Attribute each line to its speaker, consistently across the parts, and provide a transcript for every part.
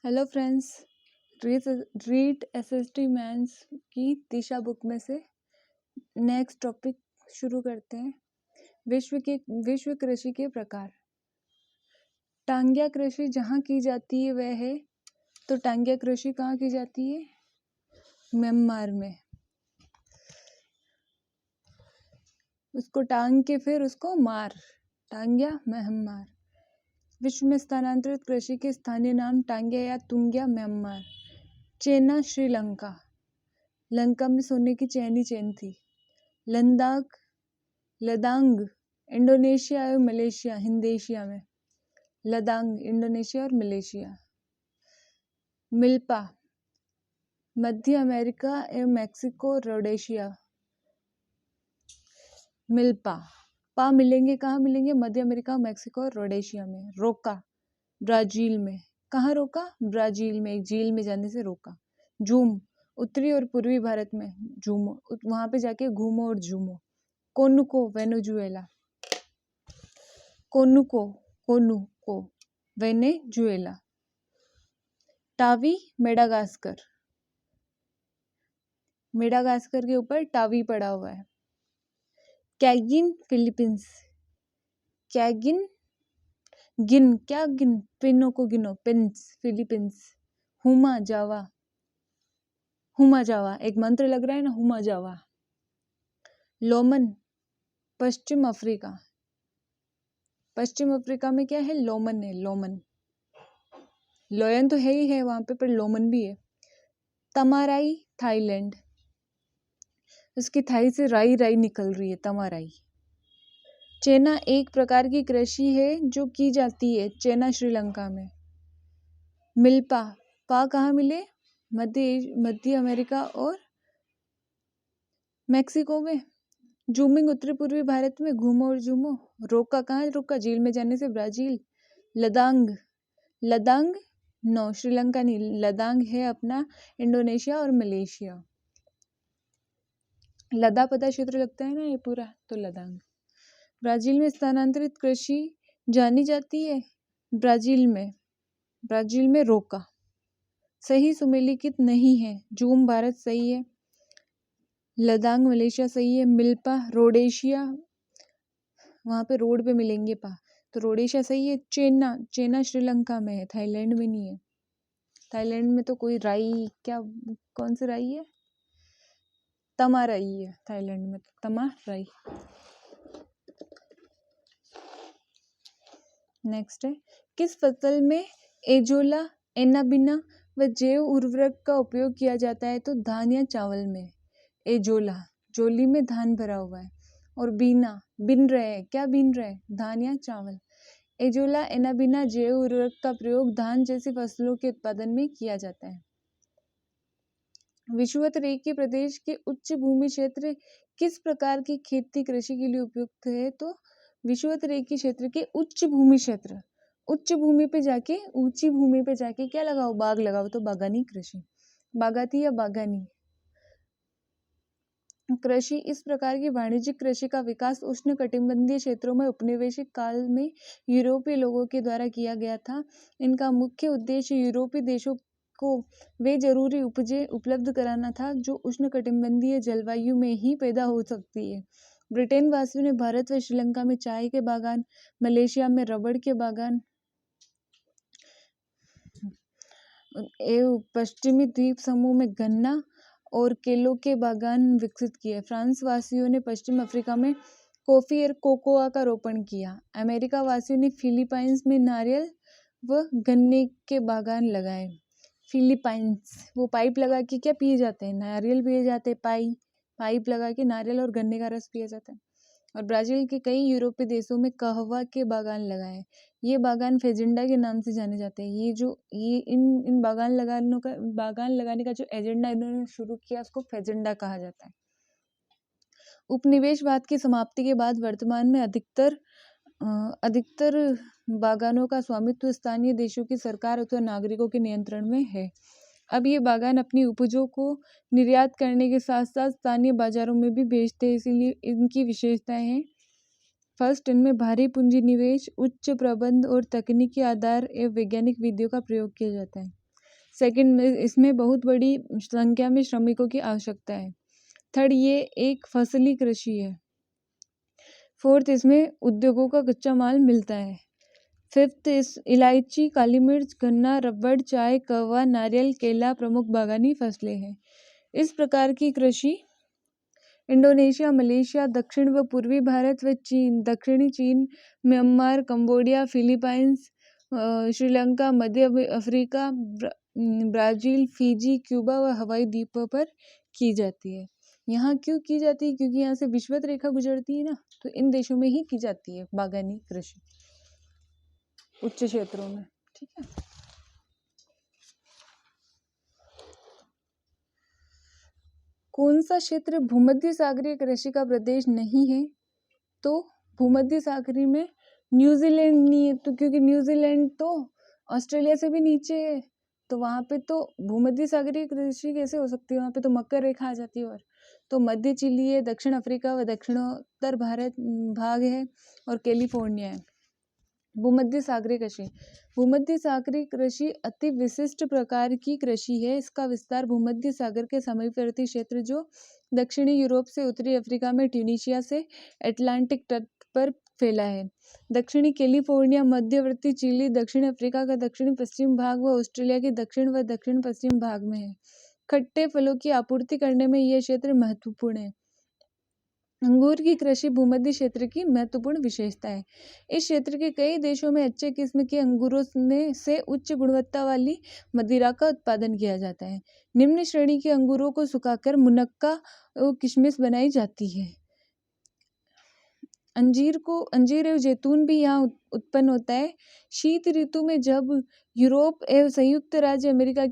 Speaker 1: Hello friends, read SST mains की Disha book में से नेक्स्ट टॉपिक शुरू करते हैं। विश्व कृषि के प्रकार। टांग्या कृषि जहाँ की जाती है वह है, तो टांग्या कृषि कहाँ की जाती है? म्यांमार में। उसको टांग के फिर उसको मार, टांग्या म्यांमार। विश्व में स्थानांतरित कृषि के स्थानीय नाम टांग्या या तुंग्या म्यांमार। चेना श्रीलंका, लंका में सोने की चैनी चैन थी। लदांग इंडोनेशिया और मलेशिया, हिंदेशिया में। लदांग इंडोनेशिया और मलेशिया। मिल्पा मध्य अमेरिका एवं मैक्सिको, रोडेशिया। मिल्पा पा मिलेंगे, कहाँ मिलेंगे? मध्य अमेरिका, मैक्सिको और रोडेशिया में। रोका ब्राजील में। कहाँ रोका? ब्राजील में, एक झील में जाने से रोका। जूम उत्तरी और पूर्वी भारत में। झूमो वहां पे जाके घूमो और झूमो। Conuco Venezuela. Conuco Venezuela. Tavy Madagascar, Madagascar के ऊपर टावी पड़ा हुआ है। कैगिन फिलीपींस। कैगिन गिन, क्या गिन? पिनों को गिनो, पिंस फिलीपींस। हुमा जावा, हुमा जावा एक मंत्र लग रहा है ना, हुमा जावा। लोमन पश्चिम अफ्रीका। पश्चिम अफ्रीका में क्या है? लोमन है, लोमन। लोयन तो है ही है वहां पे, पर लोमन भी है। तमाराई थाईलैंड, उसकी थाई से राई राई निकल रही है, तमाराई। चेना एक प्रकार की कृषि है जो की जाती है चेना श्रीलंका में। मिल्पा पा कहाँ मिले? मध्य अमेरिका और मैक्सिको में। जूमिंग उत्तरी पूर्वी भारत में। घूमो और झूमो। रोका कहाँ रोका? झील में जाने से ब्राजील। लदांग नो, श्रीलंका नहीं, लदांग है अपना इंडोनेशिया और मलेशिया। लदा पता क्षेत्र लगता है ना ये पूरा, तो लदांग। ब्राजील में स्थानांतरित कृषि जानी जाती है। ब्राजील में रोका सही सुमेलित नहीं है। जूम भारत सही है। लदांग मलेशिया सही है। मिल्पा रोडेशिया, वहां पे रोड पे मिलेंगे पा, तो रोडेशिया सही है। चेना श्रीलंका में है, थाईलैंड में नहीं है। थाईलैंड में तो कोई राई, क्या कौन सी राई है? तमा राई है थाईलैंड में, तो तमा राई। नेक्स्ट है, किस फसल में एजोला, एनाबिना व जैव उर्वरक का उपयोग किया जाता है? तो धान या चावल में। एजोला, जोली में धान भरा हुआ है, और बीना बिन रहे हैं, क्या बिन रहे? धान या चावल। एजोला एनाबिना जैव उर्वरक का प्रयोग धान जैसी फसलों के उत्पादन में किया जाता है। विषुवत रेखीय प्रदेश के उच्च भूमि क्षेत्र किस प्रकार की खेती कृषि के लिए उपयुक्त है? तो विषुवत रेखीय क्षेत्र के उच्च भूमि क्षेत्र, उच्च भूमि पे जाके, ऊंची भूमि पे जाके क्या लगाओ? बाग लगाओ, तो बागानी कृषि। बागाती या बागानी कृषि इस प्रकार की वाणिज्यिक कृषि का विकास उष्णकटिबंधीय क्षेत्रों में उपनिवेशिक काल में यूरोपीय लोगों के द्वारा किया गया था। इनका मुख्य उद्देश्य यूरोपीय देशों को वे जरूरी उपजें उपलब्ध कराना था जो उष्णकटिबंधीय जलवायु में ही पैदा हो सकती है। ब्रिटेन वासियों ने भारत व श्रीलंका में चाय के बागान, मलेशिया में रबड़ के बागान एवं पश्चिमी द्वीप समूह में गन्ना और केलों के बागान विकसित किए। फ्रांस वासियों ने पश्चिम अफ्रीका में कॉफी और कोकोआ का रोपण किया। अमेरिका वासियों ने फिलीपाइंस में नारियल व गन्ने के बागान लगाए। फिलीपाइंस, वो पाइप लगा के क्या पिए जाते हैं? नारियल पिए जाते हैं, पाइप लगा के नारियल और गन्ने का रस पिया जाता है। और ब्राजील के कई यूरोपीय देशों में कहवा के बागान लगाए। ये बागान फेजेंडा के नाम से जाने जाते हैं। ये इन बागान लगाने का जो एजेंडा इन्होंने शुरू किया, उसको फेजेंडा कहा जाता है। उपनिवेशवाद की समाप्ति के बाद वर्तमान में अधिकतर बागानों का स्वामित्व स्थानीय देशों की सरकार अथवा नागरिकों के नियंत्रण में है। अब ये बागान अपनी उपजों को निर्यात करने के साथ साथ स्थानीय बाजारों में भी बेचते हैं, इसीलिए इनकी विशेषताएं हैं। फर्स्ट, इनमें भारी पूंजी निवेश, उच्च प्रबंध और तकनीकी आधार एवं वैज्ञानिक विधियों का प्रयोग किया जाता है। सेकंड में इसमें बहुत बड़ी संख्या में श्रमिकों की आवश्यकता है। थर्ड, ये एक फसली कृषि है। फोर्थ, इसमें उद्योगों का कच्चा माल मिलता है। फिफ्थ, इस इलायची, काली मिर्च, गन्ना, रबड़, चाय, कहवा, नारियल, केला प्रमुख बागानी फसलें हैं। इस प्रकार की कृषि इंडोनेशिया, मलेशिया, दक्षिण व पूर्वी भारत व चीन, दक्षिणी चीन, म्यांमार, कंबोडिया, फिलीपाइंस, श्रीलंका, मध्य अफ्रीका, ब्राज़ील, फिजी, क्यूबा व हवाई द्वीपों पर की जाती है। यहाँ क्यों की जाती है? क्योंकि यहाँ से विषुवत रेखा गुजरती है ना, तो इन देशों में ही की जाती है बागानी कृषि, उच्च क्षेत्रों में। ठीक है। कौन सा क्षेत्र भूमध्य सागरीय कृषि का प्रदेश नहीं है? तो भूमध्य सागरीय में न्यूजीलैंड नहीं है, तो क्योंकि न्यूजीलैंड तो ऑस्ट्रेलिया से भी नीचे है, तो वहाँ पे तो भूमध्य सागरीय कृषि कैसे हो सकती है? वहाँ पे तो मकर रेखा आ जाती है। और तो मध्य चिली है, दक्षिण अफ्रीका व दक्षिणोत्तर भारत भाग है, और कैलिफोर्निया है। भूमध्य सागरीय कृषि, भूमध्य सागरीय कृषि अति विशिष्ट प्रकार की कृषि है। इसका विस्तार भूमध्य सागर के समीपवर्ती क्षेत्र जो दक्षिणी यूरोप से उत्तरी अफ्रीका में ट्यूनीशिया से अटलांटिक तट पर फैला है। दक्षिणी कैलिफोर्निया, मध्यवर्ती चिली, दक्षिण अफ्रीका का दक्षिण पश्चिम भाग व ऑस्ट्रेलिया के दक्षिण व दक्षिण पश्चिम भाग में है। खट्टे फलों की आपूर्ति करने में यह क्षेत्र महत्वपूर्ण है। अंगूर की कृषि भूमध्य क्षेत्र की महत्वपूर्ण विशेषता है। इस क्षेत्र के कई देशों में अच्छे किस्म के अंगूरों में से उच्च गुणवत्ता वाली मदिरा का उत्पादन किया जाता है। निम्न श्रेणी के अंगूरों को सुखाकर मुनक्का और किशमिश बनाई जाती है। अंजीर एवं जैतून भी यहाँ उत्पन्न होता है। शीत ऋतु में जब यूरोप एवं संयुक्त राज्य अमेरिका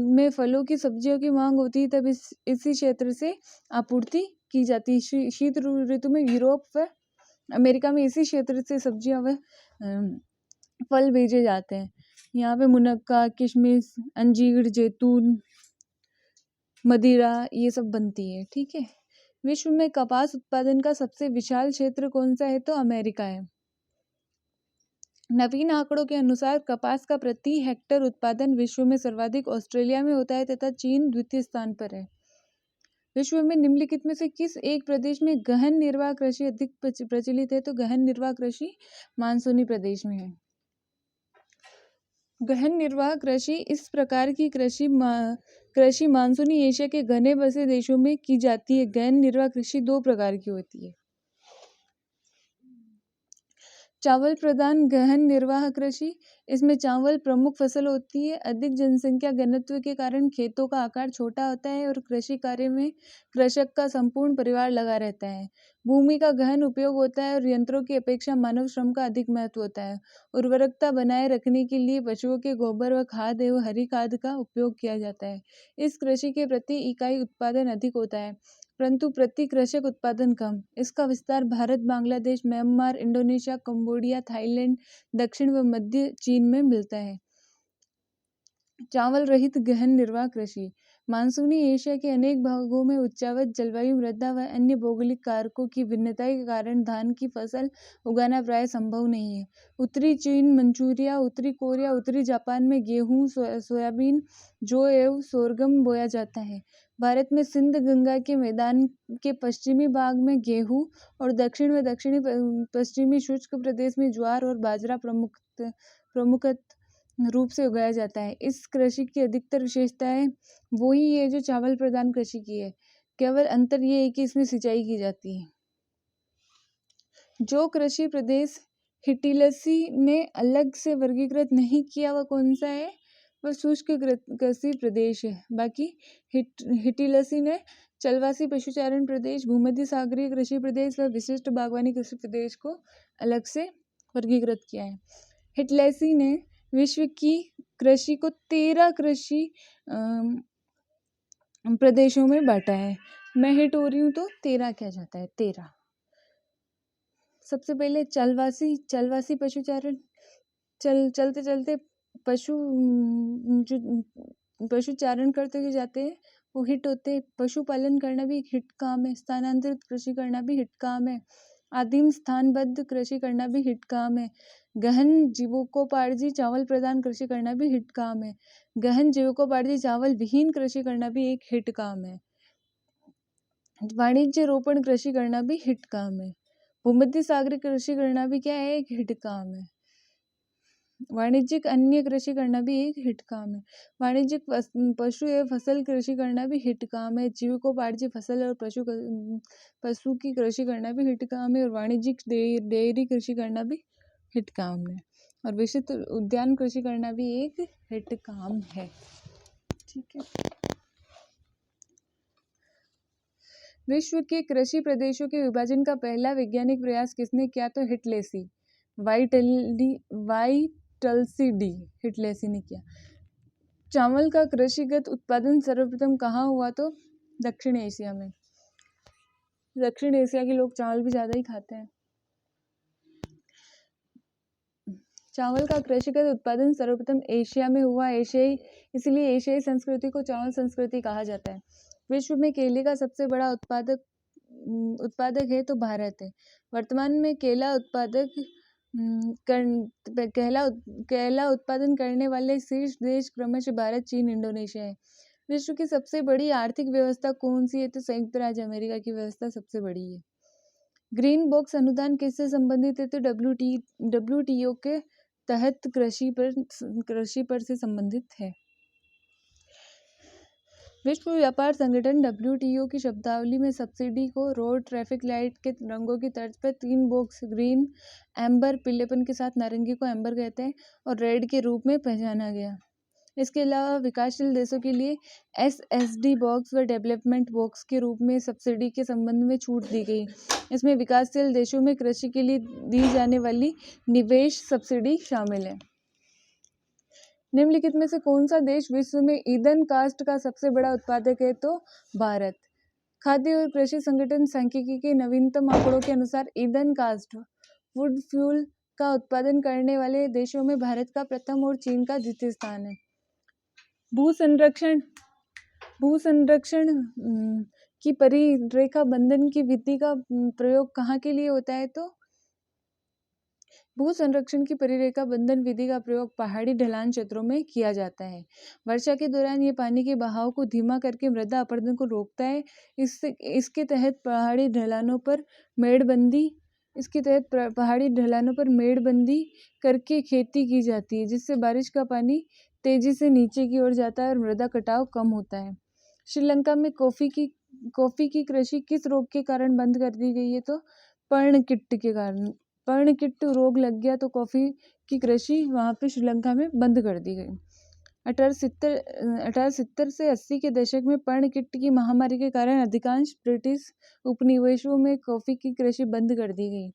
Speaker 1: में फलों की सब्जियों की मांग होती है, तब इसी क्षेत्र से आपूर्ति की जाती है। शीत ऋतु में यूरोप व अमेरिका में इसी क्षेत्र से सब्जियां व फल भेजे जाते हैं। यहाँ पे मुनक्का, किशमिश, अंजीर, जैतून, मदिरा ये सब बनती है। ठीक है। विश्व में कपास उत्पादन का सबसे विशाल क्षेत्र कौन सा है? तो अमेरिका है। नवीन आंकड़ों के अनुसार कपास का प्रति हेक्टेयर उत्पादन विश्व में सर्वाधिक ऑस्ट्रेलिया में होता है तथा चीन द्वितीय स्थान पर है। विश्व में निम्नलिखित में से किस एक प्रदेश में गहन निर्वाह कृषि अधिक प्रचलित है? तो गहन निर्वाह कृषि मानसूनी प्रदेश में है। गहन निर्वाह कृषि इस प्रकार की कृषि मानसूनी एशिया के घने बसे देशों में की जाती है। गहन निर्वाह कृषि दो प्रकार की होती है। चावल प्रधान गहन निर्वाह कृषि, इसमें चावल प्रमुख फसल होती है। अधिक जनसंख्या घनत्व के कारण खेतों का आकार छोटा होता है और कृषि कार्य में कृषक का संपूर्ण परिवार लगा रहता है। भूमि का गहन उपयोग होता है और यंत्रों की अपेक्षा मानव श्रम का अधिक महत्व होता है। उर्वरकता बनाए रखने के लिए पशुओं के गोबर व खाद एवं हरी खाद का उपयोग किया जाता है। इस कृषि के प्रति इकाई उत्पादन अधिक होता है, परंतु प्रति कृषक उत्पादन कम। इसका विस्तार Bharat, Bangladesh, Myanmar, Indonesia, Cambodia, Thailand, दक्षिण व मध्य चीन में मिलता है। चावल रहित गहन निर्वाह कृषि, मानसूनी एशिया के अनेक भागों में उच्चावच जलवायु, मृदा व अन्य भौगोलिक कारकों की भिन्नता के कारण धान की फसल उगाना प्राय संभव नहीं है। उत्तरी चीन, मंचूरिया, उत्तरी कोरिया, उत्तरी जापान में गेहूं, सोयाबीन, जौ एवं सोरगम बोया जाता है। भारत में सिंध गंगा के मैदान के पश्चिमी भाग में गेहूं और दक्षिण व दक्षिणी पश्चिमी शुष्क प्रदेश में ज्वार और बाजरा प्रमुखत रूप से उगाया जाता है। इस कृषि की अधिकतर विशेषताएं वही है जो चावल प्रधान कृषि की है, केवल अंतर ये है कि इसमें सिंचाई की जाती है। जो कृषि प्रदेश हिटिलसी ने अलग से वर्गीकृत नहीं किया वह कौन सा है? वह शुष्क कृषि प्रदेश है। बाकी हिटिलसी ने चलवासी पशुचारण प्रदेश, भूमध्य सागरीय कृषि प्रदेश व विशिष्ट बागवानी कृषि प्रदेश को अलग से वर्गीकृत किया है। हिटलेसी ने विश्व की कृषि को 13 कृषि प्रदेशों में बांटा है। मैं हिट हो रही हूँ तो 13 क्या जाता है? 13। सबसे पहले चलवासी पशुचारण, चलते चलते पशु जो पशुचारण करते हुए जाते हैं वो हिट होते हैं। पशुपालन करना भी एक हिट काम है। स्थानांतरित कृषि करना भी हिट काम है। आदिम स्थानबद्ध कृषि करना भी हिट काम है। गहन जीवकोपार्जी चावल प्रदान कृषि करना भी हिट काम है। गहन जीवकोपार्जी चावल विहीन कृषि करना भी एक हिट काम है। वाणिज्य रोपण कृषि करना भी हिट काम है। भूमध्य सागरीय कृषि करना भी क्या है, एक हिट काम है। वाणिज्यिक अन्य कृषि करना भी एक हिट काम है। वाणिज्यिक पशु एवं फसल कृषि करना भी हिट काम है। जीविकोपार्जी फसल और पशु की कृषि करना भी हिट काम है। और वाणिज्यिक डेयरी कृषि करना भी हिट काम है। और विशिष्ट उद्यान कृषि करना भी एक हिट काम है। ठीक है। विश्व के कृषि प्रदेशों के विभाजन का पहला वैज्ञानिक प्रयास किसने किया? तो हिटलेसी, वाइटलसी हिटलेसी ने किया। चावल का कृषिगत उत्पादन सर्वप्रथम कहाँ हुआ? तो दक्षिण एशिया में। दक्षिण एशिया के लोग चावल भी ज़्यादा ही खाते हैं। चावल का कृषिगत उत्पादन सर्वप्रथम एशिया में हुआ। इसलिए एशियाई संस्कृति को चावल संस्कृति कहा जाता है। विश्व में केले का सबसे बड़ा उत्पादक है तो भारत है। वर्तमान में केला उत्पादन करने वाले शीर्ष देश क्रमशः भारत, चीन, इंडोनेशिया है। विश्व की सबसे बड़ी आर्थिक व्यवस्था कौन सी है? तो संयुक्त राज्य अमेरिका की व्यवस्था सबसे बड़ी है। ग्रीन बॉक्स अनुदान किससे संबंधित है? तो WTO के तहत कृषि पर से संबंधित है। विश्व व्यापार संगठन WTO की शब्दावली में सब्सिडी को रोड ट्रैफिक लाइट के रंगों की तर्ज पर 3 बॉक्स ग्रीन, एम्बर पीलेपन के साथ नारंगी को एम्बर कहते हैं और रेड के रूप में पहचाना गया। इसके अलावा विकासशील देशों के लिए SSD बॉक्स व डेवलपमेंट बॉक्स के रूप में सब्सिडी के संबंध में छूट दी गई। इसमें विकासशील देशों में कृषि के लिए दी जाने वाली निवेश सब्सिडी शामिल है। निम्नलिखित में से कौन सा देश विश्व में ईंधन कास्ट का सबसे बड़ा उत्पादक है? तो भारत। खाद्य और कृषि संगठन सांख्यिकी के नवीनतम आंकड़ों के अनुसार ईंधन कास्ट वुड फ्यूल का उत्पादन करने वाले देशों में भारत का प्रथम और चीन का द्वितीय स्थान है। भू संरक्षण की परिरेखा बंधन की विधि का प्रयोग कहाँ के लिए होता है? तो भू संरक्षण की परिरेखा बंधन विधि का प्रयोग पहाड़ी ढलान क्षेत्रों में किया जाता है। वर्षा के दौरान ये पानी के बहाव को धीमा करके मृदा अपरदन को रोकता है। इसके तहत पहाड़ी ढलानों पर मेड़बंदी करके खेती की जाती है, जिससे बारिश का पानी तेजी से नीचे की ओर जाता है और मृदा कटाव कम होता है। श्रीलंका में कॉफी की कृषि किस रोग के कारण बंद कर दी गई है? तो पर्णकिट्ट के कारण। पर्णकिट्ट रोग लग गया तो कॉफी की कृषि वहाँ पे श्रीलंका में बंद कर दी गई। 1870 से 80 के दशक में पर्णकिट्ट की महामारी के कारण अधिकांश ब्रिटिश उपनिवेशों में कॉफी की कृषि बंद कर दी गई।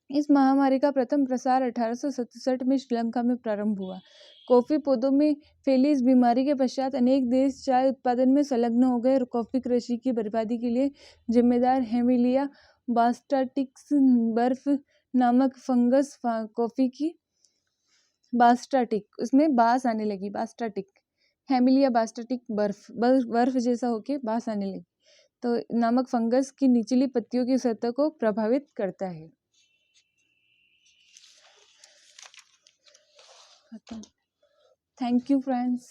Speaker 1: इस महामारी का प्रथम प्रसार 1867 में श्रीलंका में प्रारंभ हुआ। कॉफी पौधों में फैली इस बीमारी के पश्चात अनेक देश चाय उत्पादन में संलग्न हो गए और कॉफी कृषि की बर्बादी के लिए जिम्मेदार हेमिलिया बास्टाटिक्स बर्फ नामक फंगस कॉफी की उसमें बास आने लगी। हेमिलिया बास्टाटिक बर्फ जैसा होके बास आने लगी तो नामक फंगस की निचली पत्तियों की सतह को प्रभावित करता है। Thank you, friends.